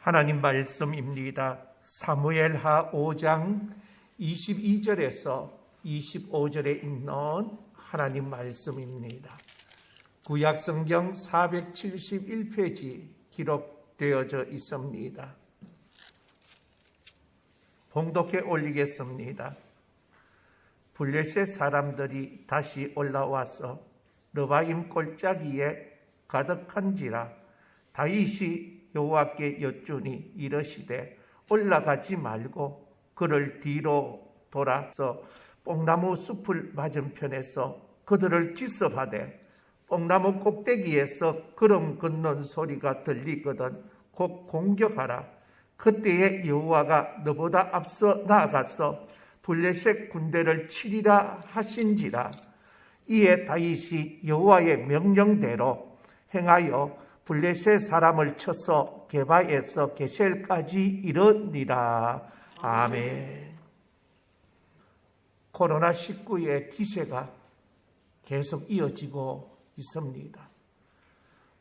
하나님 말씀입니다. 사무엘하 5장 22절에서 25절에 있는 하나님 말씀입니다. 구약성경 471페이지 기록되어져 있습니다. 봉독해 올리겠습니다. 블레셋 사람들이 다시 올라와서 르바임 골짜기에 가득한지라 다윗이 여호와께 여쭈니 이르시되 올라가지 말고 그를 뒤로 돌아서 뽕나무 숲을 맞은편에서 그들을 기습하되 뽕나무 꼭대기에서 걸음 걷는 소리가 들리거든 곧 공격하라. 그때에 여호와가 너보다 앞서 나아가서 블레셋 군대를 치리라 하신지라. 이에 다윗이 여호와의 명령대로 행하여 블레셋 사람을 쳐서 게바에서 게셀까지 이르니라. 아멘. 코로나19의 기세가 계속 이어지고 있습니다.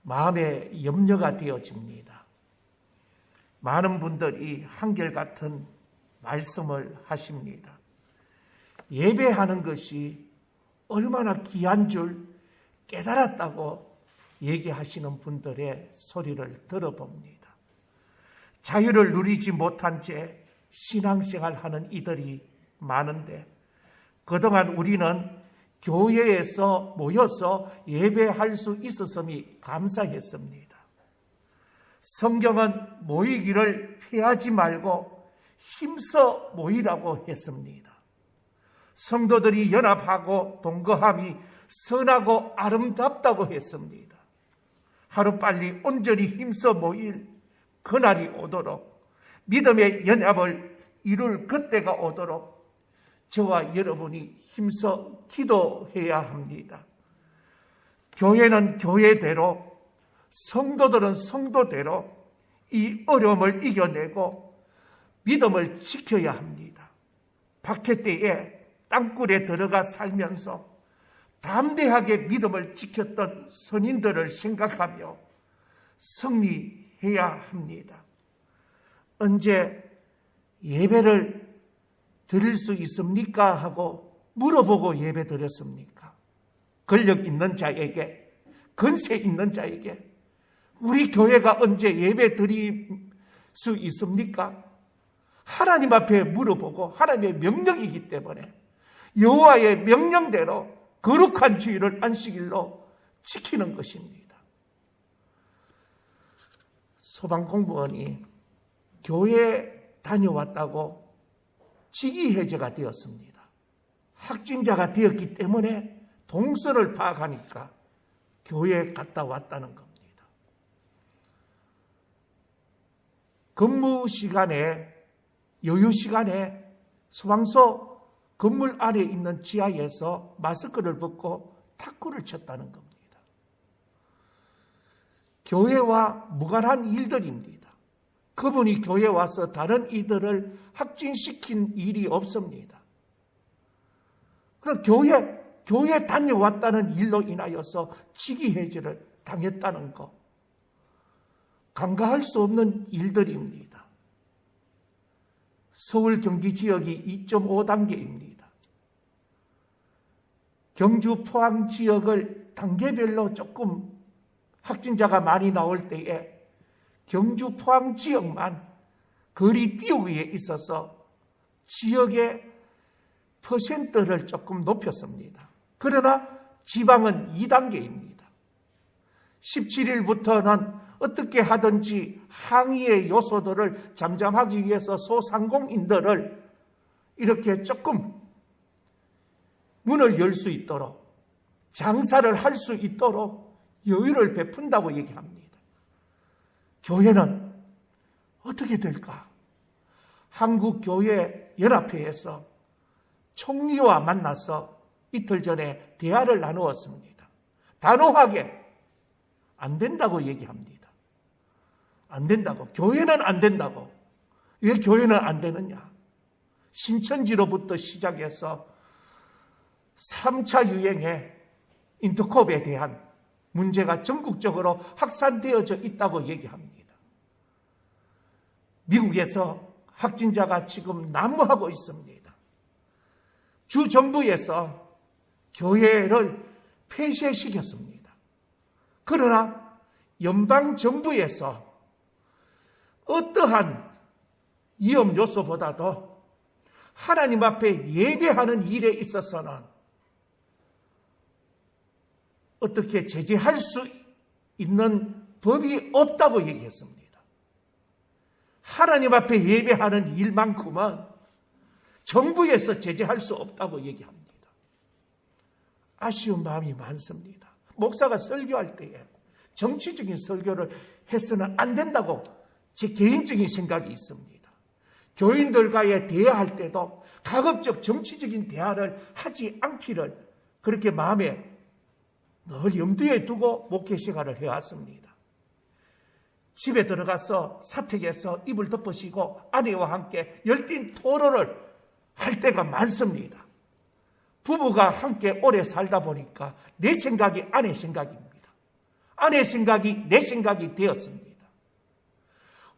마음에 염려가 되어집니다. 많은 분들이 한결같은 말씀을 하십니다. 예배하는 것이 얼마나 귀한 줄 깨달았다고 얘기하시는 분들의 소리를 들어봅니다. 자유를 누리지 못한 채 신앙생활하는 이들이 많은데 그동안 우리는 교회에서 모여서 예배할 수 있었음이 감사했습니다. 성경은 모이기를 피하지 말고 힘써 모이라고 했습니다. 성도들이 연합하고 동거함이 선하고 아름답다고 했습니다. 하루빨리 온전히 힘써 모일 그날이 오도록 믿음의 연합을 이룰 그때가 오도록 저와 여러분이 힘써 기도해야 합니다. 교회는 교회대로, 성도들은 성도대로 이 어려움을 이겨내고 믿음을 지켜야 합니다. 박해 때에 땅굴에 들어가 살면서 담대하게 믿음을 지켰던 선인들을 생각하며 승리해야 합니다. 언제 예배를 드릴 수 있습니까? 하고 물어보고 예배 드렸습니까? 권력 있는 자에게, 권세 있는 자에게 우리 교회가 언제 예배 드릴 수 있습니까? 하나님 앞에 물어보고 하나님의 명령이기 때문에 여호와의 명령대로 거룩한 주일을 안식일로 지키는 것입니다. 소방공무원이 교회 다녀왔다고 직위해제가 되었습니다. 확진자가 되었기 때문에 동선을 파악하니까 교회에 갔다 왔다는 겁니다. 근무 시간에, 여유 시간에 소방서 건물 안에 있는 지하에서 마스크를 벗고 탁구를 쳤다는 겁니다. 교회와 무관한 일들입니다. 그분이 교회에 와서 다른 이들을 확진시킨 일이 없습니다. 그럼 교회 다녀왔다는 일로 인하여서 직위해제를 당했다는 것, 간과할 수 없는 일들입니다. 서울 경기 지역이 2.5단계입니다. 경주 포항 지역을 단계별로 조금 확진자가 많이 나올 때에 경주 포항 지역만 거리 띄우기에 있어서 지역의 퍼센트를 조금 높였습니다. 그러나 지방은 2단계입니다. 17일부터는 어떻게 하든지 항의의 요소들을 잠잠하기 위해서 소상공인들을 이렇게 조금 문을 열 수 있도록 장사를 할 수 있도록 여유를 베푼다고 얘기합니다. 교회는 어떻게 될까? 한국교회연합회에서 총리와 만나서 이틀 전에 대화를 나누었습니다. 단호하게 안 된다고 얘기합니다. 안 된다고. 교회는 안 된다고. 왜 교회는 안 되느냐? 신천지로부터 시작해서 3차 유행의 인터콥에 대한 문제가 전국적으로 확산되어져 있다고 얘기합니다. 미국에서 확진자가 지금 난무하고 있습니다. 주 정부에서 교회를 폐쇄시켰습니다. 그러나 연방 정부에서 어떠한 위험 요소보다도 하나님 앞에 예배하는 일에 있어서는 어떻게 제재할 수 있는 법이 없다고 얘기했습니다. 하나님 앞에 예배하는 일만큼은 정부에서 제재할 수 없다고 얘기합니다. 아쉬운 마음이 많습니다. 목사가 설교할 때에 정치적인 설교를 해서는 안 된다고 제 개인적인 생각이 있습니다. 교인들과의 대화할 때도 가급적 정치적인 대화를 하지 않기를 그렇게 마음에 늘 염두에 두고 목회 생활을 해왔습니다. 집에 들어가서 사택에서 이불 덮으시고 아내와 함께 열띤 토론을 할 때가 많습니다. 부부가 함께 오래 살다 보니까 내 생각이 아내 생각입니다. 아내 생각이 내 생각이 되었습니다.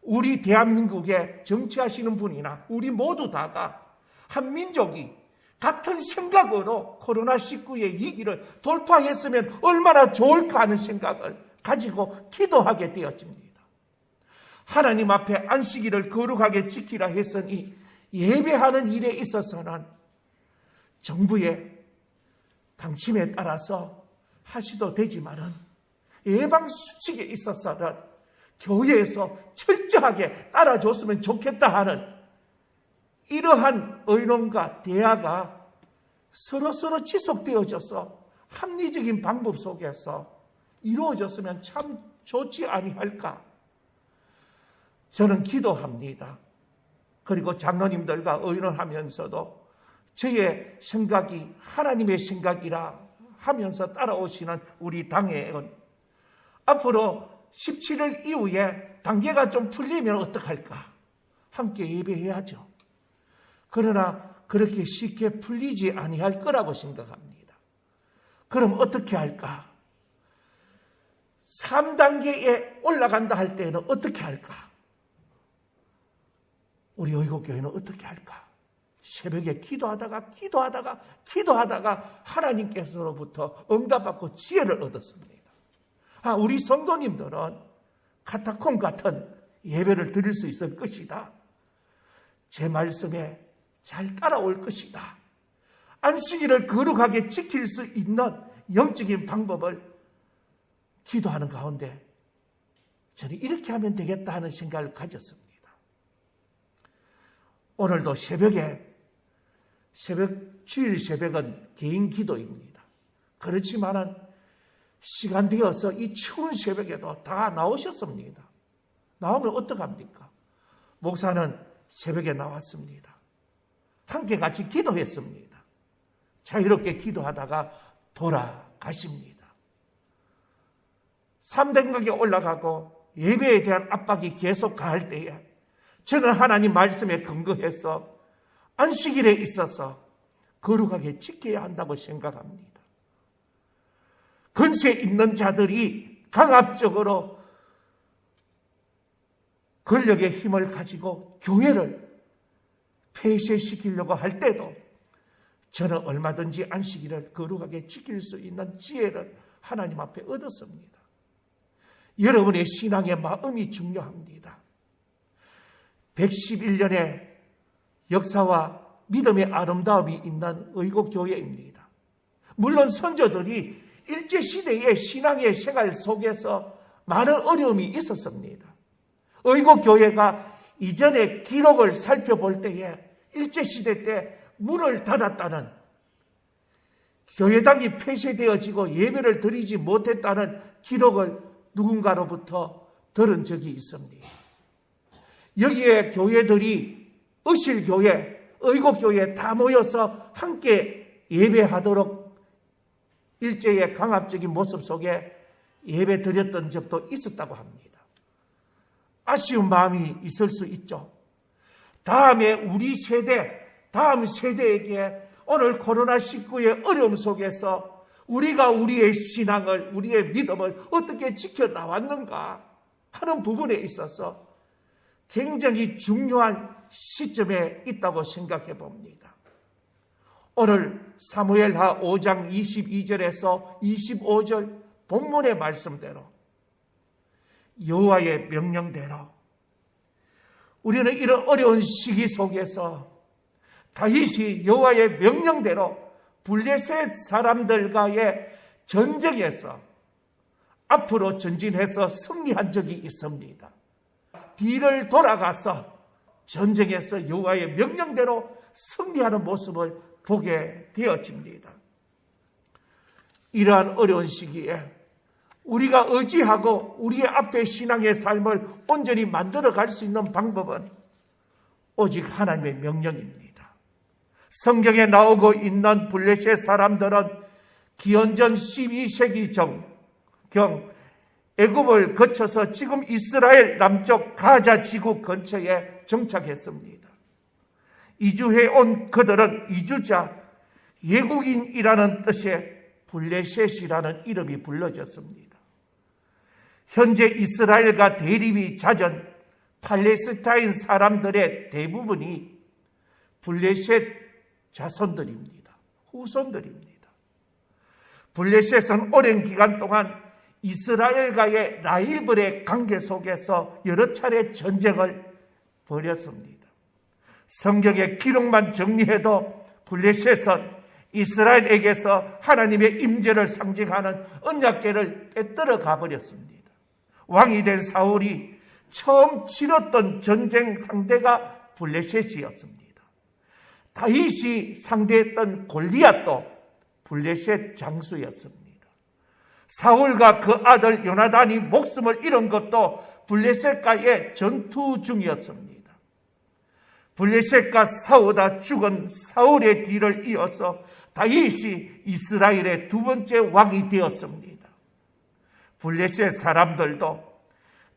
우리 대한민국에 정치하시는 분이나 우리 모두 다가 한 민족이 같은 생각으로 코로나19의 위기를 돌파했으면 얼마나 좋을까 하는 생각을 가지고 기도하게 되었습니다. 하나님 앞에 안식일을 거룩하게 지키라 했으니 예배하는 일에 있어서는 정부의 방침에 따라서 하시도 되지만은 예방수칙에 있어서는 교회에서 철저하게 따라줬으면 좋겠다 하는 이러한 의논과 대화가 서로 지속되어져서 합리적인 방법 속에서 이루어졌으면 참 좋지 아니할까. 저는 기도합니다. 그리고 장로님들과 의논하면서도 저의 생각이 하나님의 생각이라 하면서 따라오시는 우리 당회의원, 앞으로 17일 이후에 단계가 좀 풀리면 어떡할까? 함께 예배해야죠. 그러나 그렇게 쉽게 풀리지 아니할 거라고 생각합니다. 그럼 어떻게 할까? 3단계에 올라간다 할 때는 어떻게 할까? 우리 의국교회는 어떻게 할까? 새벽에 기도하다가 하나님께서로부터 응답받고 지혜를 얻었습니다. 우리 성도님들은 카타콤 같은 예배를 드릴 수 있을 것이다. 제 말씀에 잘 따라올 것이다. 안식일을 거룩하게 지킬 수 있는 영적인 방법을 기도하는 가운데 저는 이렇게 하면 되겠다 하는 생각을 가졌습니다. 오늘도 주일 새벽은 개인 기도입니다. 그렇지만은 시간 되어서 이 추운 새벽에도 다 나오셨습니다. 나오면 어떡합니까? 목사는 새벽에 나왔습니다. 함께 같이 기도했습니다. 자유롭게 기도하다가 돌아가십니다. 3단계에 올라가고 예배에 대한 압박이 계속 가할 때에 저는 하나님 말씀에 근거해서 안식일에 있어서 거룩하게 지켜야 한다고 생각합니다. 권세 있는 자들이 강압적으로 권력의 힘을 가지고 교회를 폐쇄시키려고 할 때도 저는 얼마든지 안식일을 거룩하게 지킬 수 있는 지혜를 하나님 앞에 얻었습니다. 여러분의 신앙의 마음이 중요합니다. 111년의 역사와 믿음의 아름다움이 있는 의국교회입니다. 물론 선조들이 일제시대의 신앙의 생활 속에서 많은 어려움이 있었습니다. 의국교회가 이전의 기록을 살펴볼 때에 일제시대 때 문을 닫았다는, 교회당이 폐쇄되어지고 예배를 드리지 못했다는 기록을 누군가로부터 들은 적이 있습니다. 여기에 교회들이 의실교회, 의국교회 다 모여서 함께 예배하도록 일제의 강압적인 모습 속에 예배 드렸던 적도 있었다고 합니다. 아쉬운 마음이 있을 수 있죠. 다음에 우리 세대, 다음 세대에게 오늘 코로나19의 어려움 속에서 우리가 우리의 신앙을, 우리의 믿음을 어떻게 지켜나왔는가 하는 부분에 있어서 굉장히 중요한 시점에 있다고 생각해 봅니다. 오늘 사무엘하 5장 22절에서 25절 본문의 말씀대로 여호와의 명령대로 우리는 이런 어려운 시기 속에서 다윗이 여호와의 명령대로 블레셋 사람들과의 전쟁에서 앞으로 전진해서 승리한 적이 있습니다. 뒤를 돌아가서 전쟁에서 여호와의 명령대로 승리하는 모습을 보게 되어집니다. 이러한 어려운 시기에 우리가 의지하고 우리의 앞에 신앙의 삶을 온전히 만들어갈 수 있는 방법은 오직 하나님의 명령입니다. 성경에 나오고 있는 블레셋 사람들은 기원전 12세기 경 애굽을 거쳐서 지금 이스라엘 남쪽 가자 지구 근처에 정착했습니다. 이주해 온 그들은 이주자, 외국인이라는 뜻의 블레셋이라는 이름이 불려졌습니다. 현재 이스라엘과 대립이 잦은 팔레스타인 사람들의 대부분이 블레셋 자손들입니다. 후손들입니다. 블레셋은 오랜 기간 동안 이스라엘과의 라이벌의 관계 속에서 여러 차례 전쟁을 벌였습니다. 성경의 기록만 정리해도 블레셋은 이스라엘에게서 하나님의 임재를 상징하는 언약궤를 빼앗아 가버렸습니다. 왕이 된 사울이 처음 치렀던 전쟁 상대가 블레셋이었습니다. 다윗이 상대했던 골리앗도 블레셋 장수였습니다. 사울과 그 아들 요나단이 목숨을 잃은 것도 블레셋과의 전투 중이었습니다. 블레셋과 싸우다 죽은 사울의 뒤를 이어서 다윗이 이스라엘의 두 번째 왕이 되었습니다. 블레셋 사람들도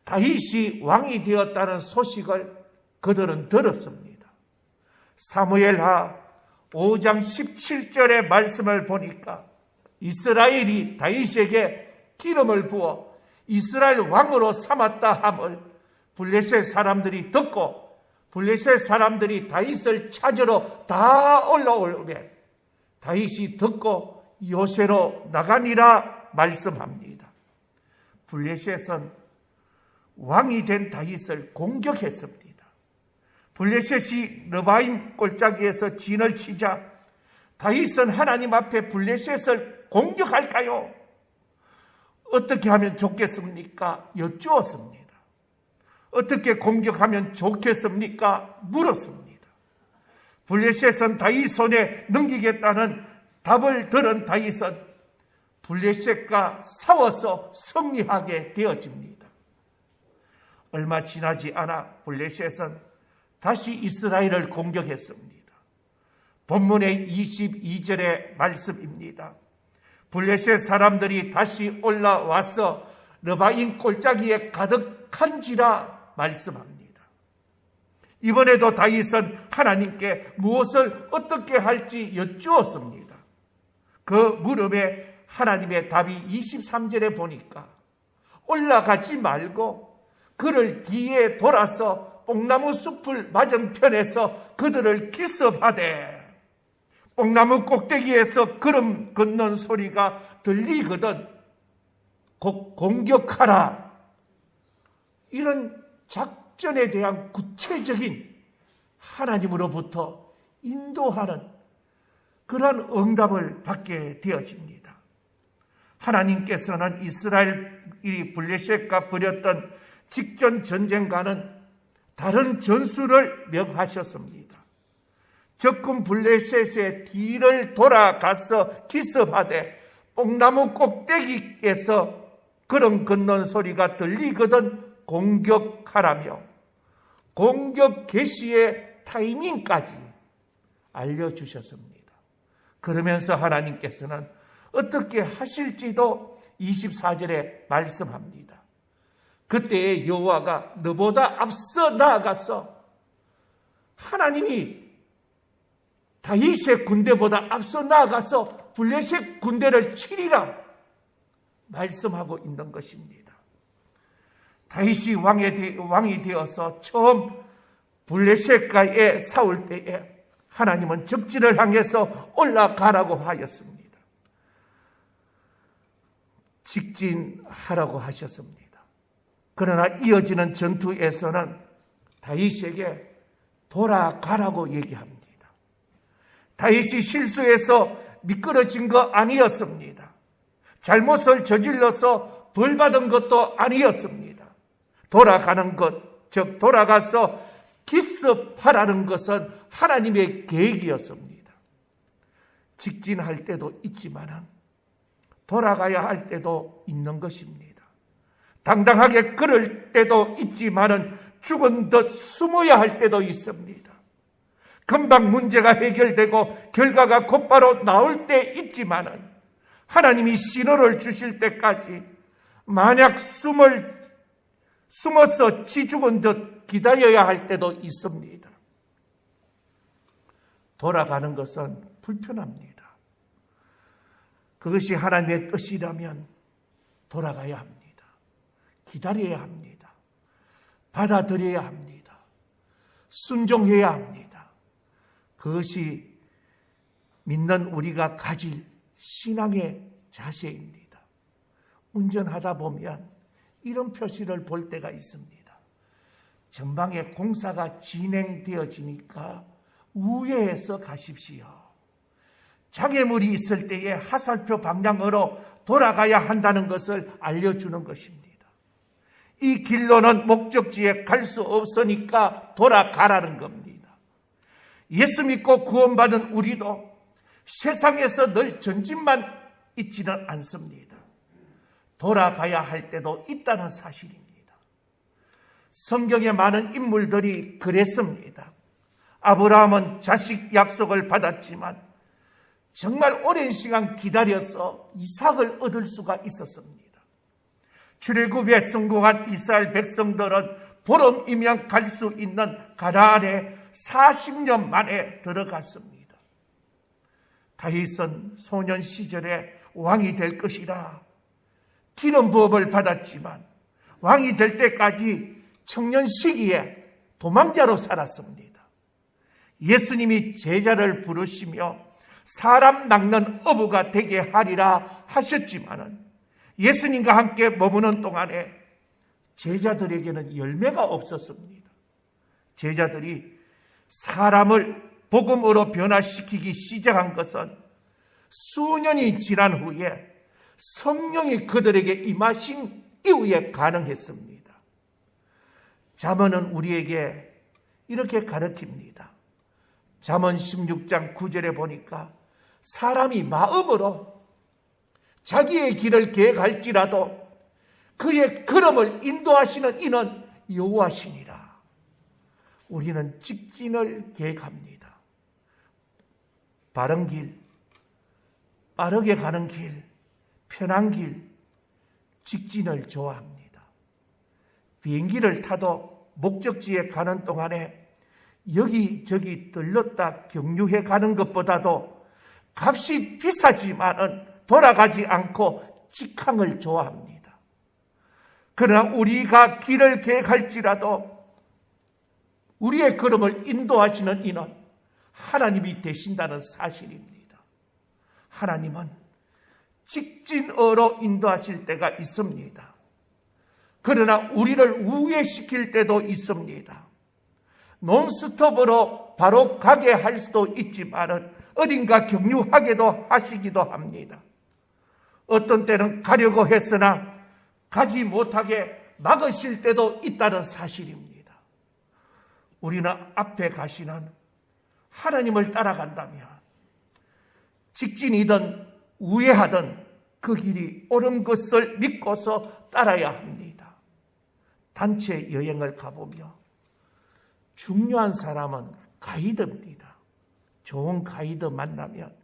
다윗이 왕이 되었다는 소식을 그들은 들었습니다. 사무엘하 5장 17절의 말씀을 보니까 이스라엘이 다윗에게 기름을 부어 이스라엘 왕으로 삼았다 함을 블레셋 사람들이 듣고 블레셋 사람들이 다윗을 찾으러 다 올라오매 다윗이 듣고 요새로 나가니라 말씀합니다. 블레셋은 왕이 된 다윗을 공격했습니다. 블레셋이 르바임 골짜기에서 진을 치자 다윗은 하나님 앞에 블레셋을 공격할까요? 어떻게 하면 좋겠습니까? 여쭈었습니다. 어떻게 공격하면 좋겠습니까? 물었습니다. 블레셋은 다윗 손에 넘기겠다는 답을 들은 다윗은 블레셋과 싸워서 승리하게 되어집니다. 얼마 지나지 않아 블레셋은 다시 이스라엘을 공격했습니다. 본문의 22절의 말씀입니다. 블레셋 사람들이 다시 올라와서 르바임 골짜기에 가득한지라 말씀합니다. 이번에도 다윗은 하나님께 무엇을 어떻게 할지 여쭈었습니다. 그 물음에 하나님의 답이 23절에 보니까 올라가지 말고 그를 뒤에 돌아서 뽕나무 숲을 맞은편에서 그들을 기습하되 뽕나무 꼭대기에서 걸음 걷는 소리가 들리거든 곧 공격하라. 이런 작전에 대한 구체적인 하나님으로부터 인도하는 그러한 응답을 받게 되어집니다. 하나님께서는 이스라엘이 블레셋과 벌였던 직전 전쟁과는 다른 전술을 명하셨습니다. 적군 블레셋의 뒤를 돌아가서 기습하되 뽕나무 꼭대기에서 걸음 걷는 소리가 들리거든 공격하라며 공격 개시의 타이밍까지 알려주셨습니다. 그러면서 하나님께서는 어떻게 하실지도 24절에 말씀합니다. 그때 여호와가 너보다 앞서 나아가서 하나님이 다윗의 군대보다 앞서 나아가서 블레셋 군대를 치리라 말씀하고 있는 것입니다. 다윗이 왕이 되어서 처음 블레셋과에 싸울 때에 하나님은 적진을 향해서 올라가라고 하였습니다. 직진하라고 하셨습니다. 그러나 이어지는 전투에서는 다윗에게 돌아가라고 얘기합니다. 다윗이 실수해서 미끄러진 거 아니었습니다. 잘못을 저질러서 벌 받은 것도 아니었습니다. 돌아가는 것, 즉 돌아가서 기습하라는 것은 하나님의 계획이었습니다. 직진할 때도 있지만 돌아가야 할 때도 있는 것입니다. 당당하게 걸을 때도 있지만 죽은 듯 숨어야 할 때도 있습니다. 금방 문제가 해결되고 결과가 곧바로 나올 때 있지만 하나님이 신호를 주실 때까지 만약 숨어서 쥐죽은 듯 기다려야 할 때도 있습니다. 돌아가는 것은 불편합니다. 그것이 하나님의 뜻이라면 돌아가야 합니다. 기다려야 합니다. 받아들여야 합니다. 순종해야 합니다. 그것이 믿는 우리가 가질 신앙의 자세입니다. 운전하다 보면 이런 표시를 볼 때가 있습니다. 전방에 공사가 진행되어지니까 우회해서 가십시오. 장애물이 있을 때에 하살표 방향으로 돌아가야 한다는 것을 알려주는 것입니다. 이 길로는 목적지에 갈 수 없으니까 돌아가라는 겁니다. 예수 믿고 구원받은 우리도 세상에서 늘 전진만 있지는 않습니다. 돌아가야 할 때도 있다는 사실입니다. 성경에 많은 인물들이 그랬습니다. 아브라함은 자식 약속을 받았지만 정말 오랜 시간 기다려서 이삭을 얻을 수가 있었습니다. 출애굽에 성공한 이스라엘 백성들은 보름이면 갈 수 있는 가나안에 40년 만에 들어갔습니다. 다윗은 소년 시절에 왕이 될 것이라 기름 부음을 받았지만 왕이 될 때까지 청년 시기에 도망자로 살았습니다. 예수님이 제자를 부르시며 사람 낚는 어부가 되게 하리라 하셨지만 예수님과 함께 머무는 동안에 제자들에게는 열매가 없었습니다. 제자들이 사람을 복음으로 변화시키기 시작한 것은 수년이 지난 후에 성령이 그들에게 임하신 이후에 가능했습니다. 잠언은 우리에게 이렇게 가르칩니다. 잠언 16장 9절에 보니까 사람이 마음으로 자기의 길을 계획할지라도 그의 걸음을 인도하시는 이는 여호와시니라. 우리는 직진을 계획합니다. 바른 길, 빠르게 가는 길, 편한 길, 직진을 좋아합니다. 비행기를 타도 목적지에 가는 동안에 여기저기 들렀다 경유해 가는 것보다도 값이 비싸지만은 돌아가지 않고 직항을 좋아합니다. 그러나 우리가 길을 계획할지라도 우리의 걸음을 인도하시는 이는 하나님이 되신다는 사실입니다. 하나님은 직진으로 인도하실 때가 있습니다. 그러나 우리를 우회시킬 때도 있습니다. 논스톱으로 바로 가게 할 수도 있지만 어딘가 경유하게도 하시기도 합니다. 어떤 때는 가려고 했으나 가지 못하게 막으실 때도 있다는 사실입니다. 우리는 앞에 가시는 하나님을 따라간다면 직진이든 우회하든 그 길이 옳은 것을 믿고서 따라야 합니다. 단체 여행을 가보며 중요한 사람은 가이드입니다. 좋은 가이드 만나면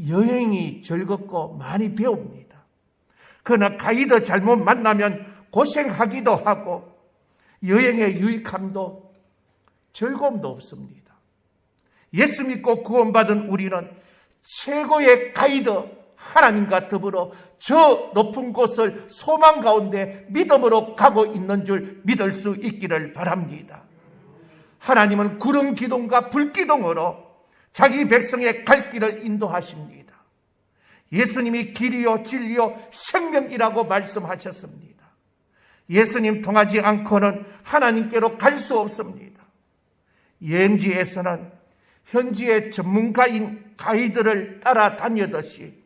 여행이 즐겁고 많이 배웁니다. 그러나 가이드 잘못 만나면 고생하기도 하고 여행의 유익함도 즐거움도 없습니다. 예수 믿고 구원받은 우리는 최고의 가이드 하나님과 더불어 저 높은 곳을 소망 가운데 믿음으로 가고 있는 줄 믿을 수 있기를 바랍니다. 하나님은 구름 기둥과 불 기둥으로 자기 백성의 갈 길을 인도하십니다. 예수님이 길이요 진리요 생명이라고 말씀하셨습니다. 예수님 통하지 않고는 하나님께로 갈 수 없습니다. 여행지에서는 현지의 전문가인 가이드를 따라다니듯이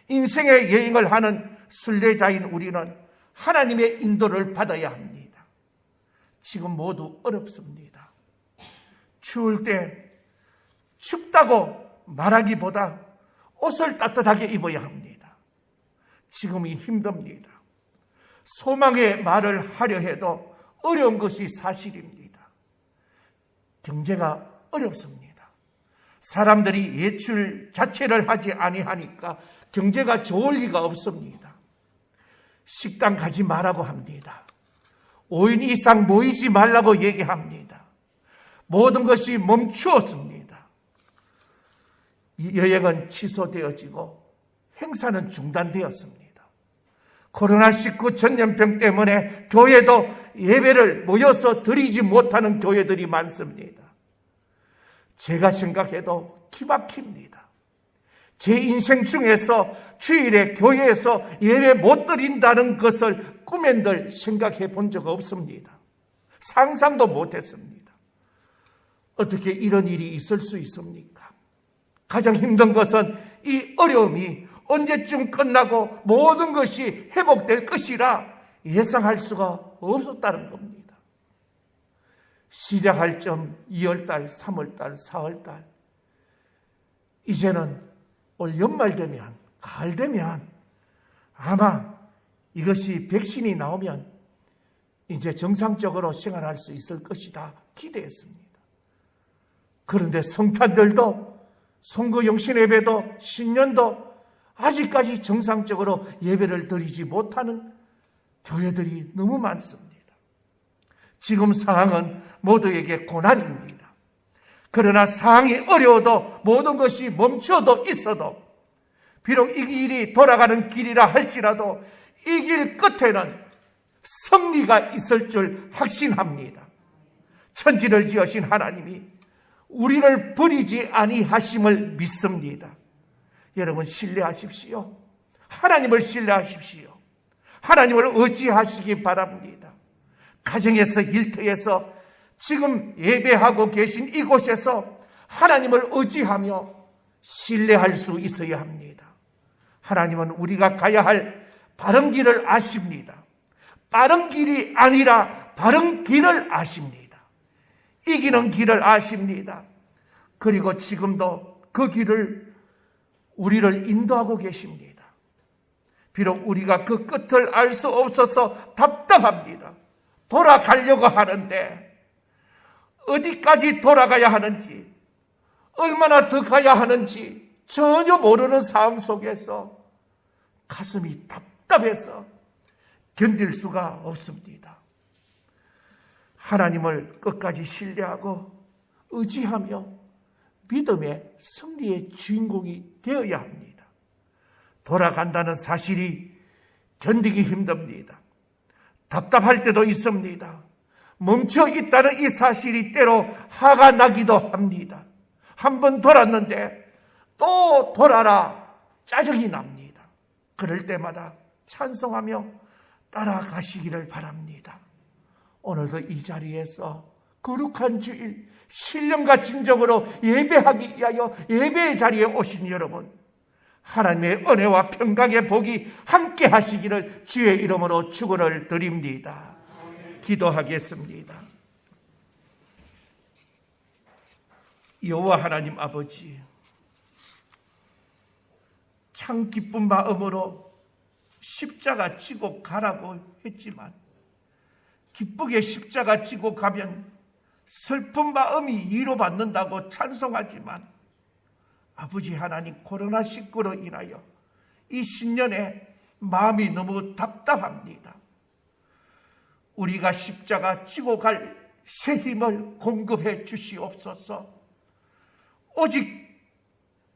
인생의 여행을 하는 순례자인 우리는 하나님의 인도를 받아야 합니다. 지금 모두 어렵습니다. 추울 때 춥다고 말하기보다 옷을 따뜻하게 입어야 합니다. 지금이 힘듭니다. 소망의 말을 하려 해도 어려운 것이 사실입니다. 경제가 어렵습니다. 사람들이 예출 자체를 하지 아니하니까 경제가 좋을 리가 없습니다. 식당 가지 말라고 합니다. 5인 이상 모이지 말라고 얘기합니다. 모든 것이 멈추었습니다. 이 여행은 취소되어지고 행사는 중단되었습니다. 코로나19 전염병 때문에 교회도 예배를 모여서 드리지 못하는 교회들이 많습니다. 제가 생각해도 기막힙니다. 제 인생 중에서 주일에 교회에서 예배 못 드린다는 것을 꿈엔들 생각해 본 적 없습니다. 상상도 못했습니다. 어떻게 이런 일이 있을 수 있습니까? 가장 힘든 것은 이 어려움이 언제쯤 끝나고 모든 것이 회복될 것이라 예상할 수가 없었다는 겁니다. 시작할 점 2월달, 3월달, 4월달 이제는 올 연말 되면, 가을 되면 아마 이것이 백신이 나오면 이제 정상적으로 생활할 수 있을 것이다 기대했습니다. 그런데 성탄절도 송구 영신 예배도 신년도 아직까지 정상적으로 예배를 드리지 못하는 교회들이 너무 많습니다. 지금 상황은 모두에게 고난입니다. 그러나 상황이 어려워도 모든 것이 멈춰도 있어도 비록 이 길이 돌아가는 길이라 할지라도 이 길 끝에는 승리가 있을 줄 확신합니다. 천지를 지으신 하나님이 우리를 버리지 아니하심을 믿습니다. 여러분 신뢰하십시오. 하나님을 신뢰하십시오. 하나님을 의지하시기 바랍니다. 가정에서, 일터에서, 지금 예배하고 계신 이곳에서 하나님을 의지하며 신뢰할 수 있어야 합니다. 하나님은 우리가 가야 할 바른 길을 아십니다. 빠른 길이 아니라 바른 길을 아십니다. 이기는 길을 아십니다. 그리고 지금도 그 길을 우리를 인도하고 계십니다. 비록 우리가 그 끝을 알 수 없어서 답답합니다. 돌아가려고 하는데 어디까지 돌아가야 하는지, 얼마나 더 가야 하는지 전혀 모르는 상황 속에서 가슴이 답답해서 견딜 수가 없습니다. 하나님을 끝까지 신뢰하고 의지하며 믿음의 승리의 주인공이 되어야 합니다. 돌아간다는 사실이 견디기 힘듭니다. 답답할 때도 있습니다. 멈춰 있다는 이 사실이 때로 화가 나기도 합니다. 한 번 돌았는데 또 돌아라 짜증이 납니다. 그럴 때마다 찬송하며 따라가시기를 바랍니다. 오늘도 이 자리에서 거룩한 주일 신령과 진정으로 예배하기 위하여 예배의 자리에 오신 여러분, 하나님의 은혜와 평강의 복이 함께 하시기를 주의 이름으로 축원을 드립니다. 기도하겠습니다. 여호와 하나님 아버지, 참 기쁜 마음으로 십자가 지고 가라고 했지만 기쁘게 십자가 지고 가면 슬픈 마음이 위로받는다고 찬송하지만 아버지 하나님, 코로나19로 인하여 이 신년에 마음이 너무 답답합니다. 우리가 십자가 지고 갈 새 힘을 공급해 주시옵소서. 오직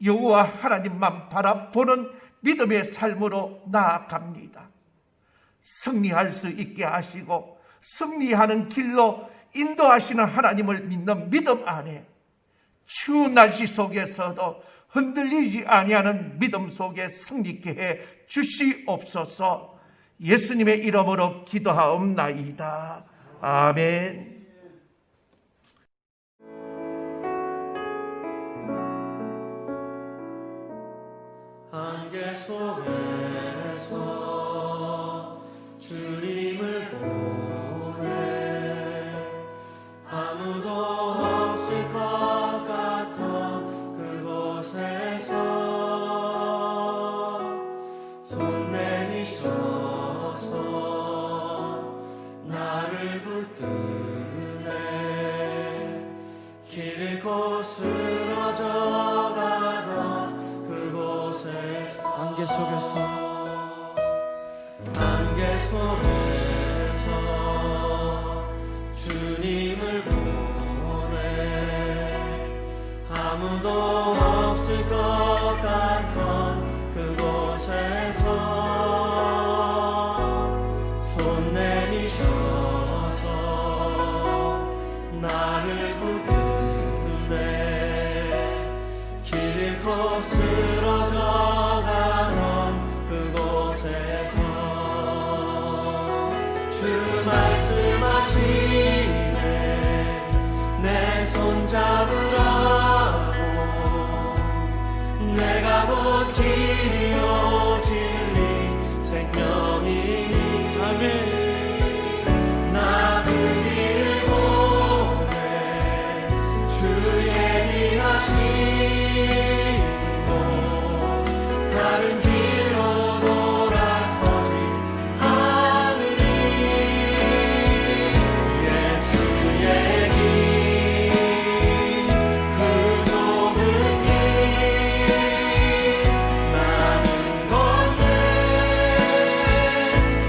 여호와 하나님만 바라보는 믿음의 삶으로 나아갑니다. 승리할 수 있게 하시고 승리하는 길로 인도하시는 하나님을 믿는 믿음 안에 추운 날씨 속에서도 흔들리지 아니하는 믿음 속에 승리케 해 주시옵소서. 예수님의 이름으로 기도하옵나이다. 아멘. 안개 속에서 주님을 보내 아무도 없을 것 같던 그곳에서 손 내미셔서 나를 붙드네 길 잃고 쓰러져가던 안개 속에서 주님을 보내 아무도 없을 것 같던 그곳에서 손 내미셔서 나를 붙드네 길 잃고 쓰러져가던 그곳에서 주 말씀하시네 내 손 잡으라고 내가 곧 길이요 진리 생명이니 아멘 나 그 길을 보내 주 예비하시고 다른 길로 돌아서지 않으리 예수의 길 그 좁은 길 나는 걷네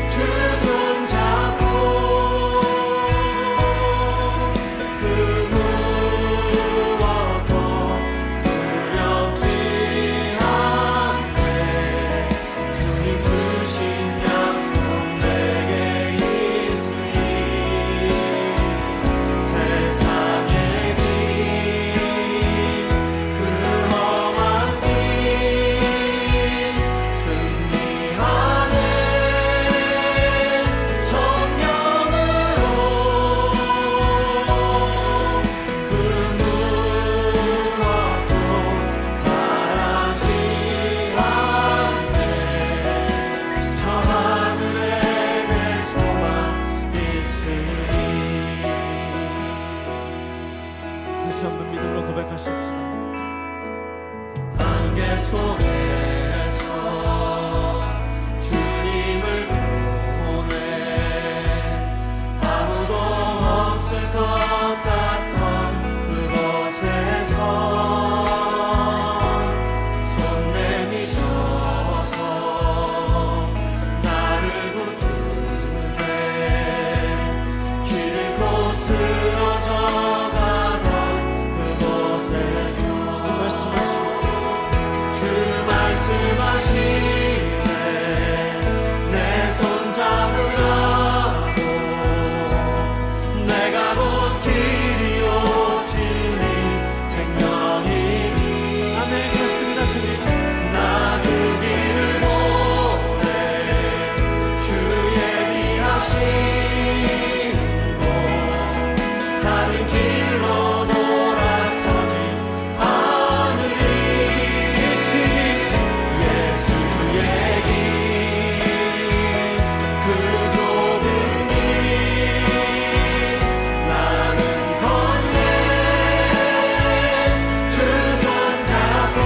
주 손 잡고 그 무엇도 두렵지 않네 주님 주신 약속 내게 있으니 세상의 길 그 험한 길 승리하네 성령으로 그 무엇도 바라지 않네 저 하늘에 내 소망 있으니 다시 한번 믿음으로 고백하십시다. 안개 속에서 주님을 보내 아무도 없을 것 같던 그곳에서 손 내미셔서 나를 붙드네 길 잃고 쓰러져가던 그곳에서 주 말씀하시네 내 손 잡으라고 내가 곧 길이요 진리 생명이니 아멘. 그렇습니다, 주님. 나 그 길을 보내 주 예비하시고 다른 길로 돌아서지 않으리 예수의 길 그 좁은 길 나는 걷네 주 손 잡고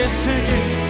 예수의 세계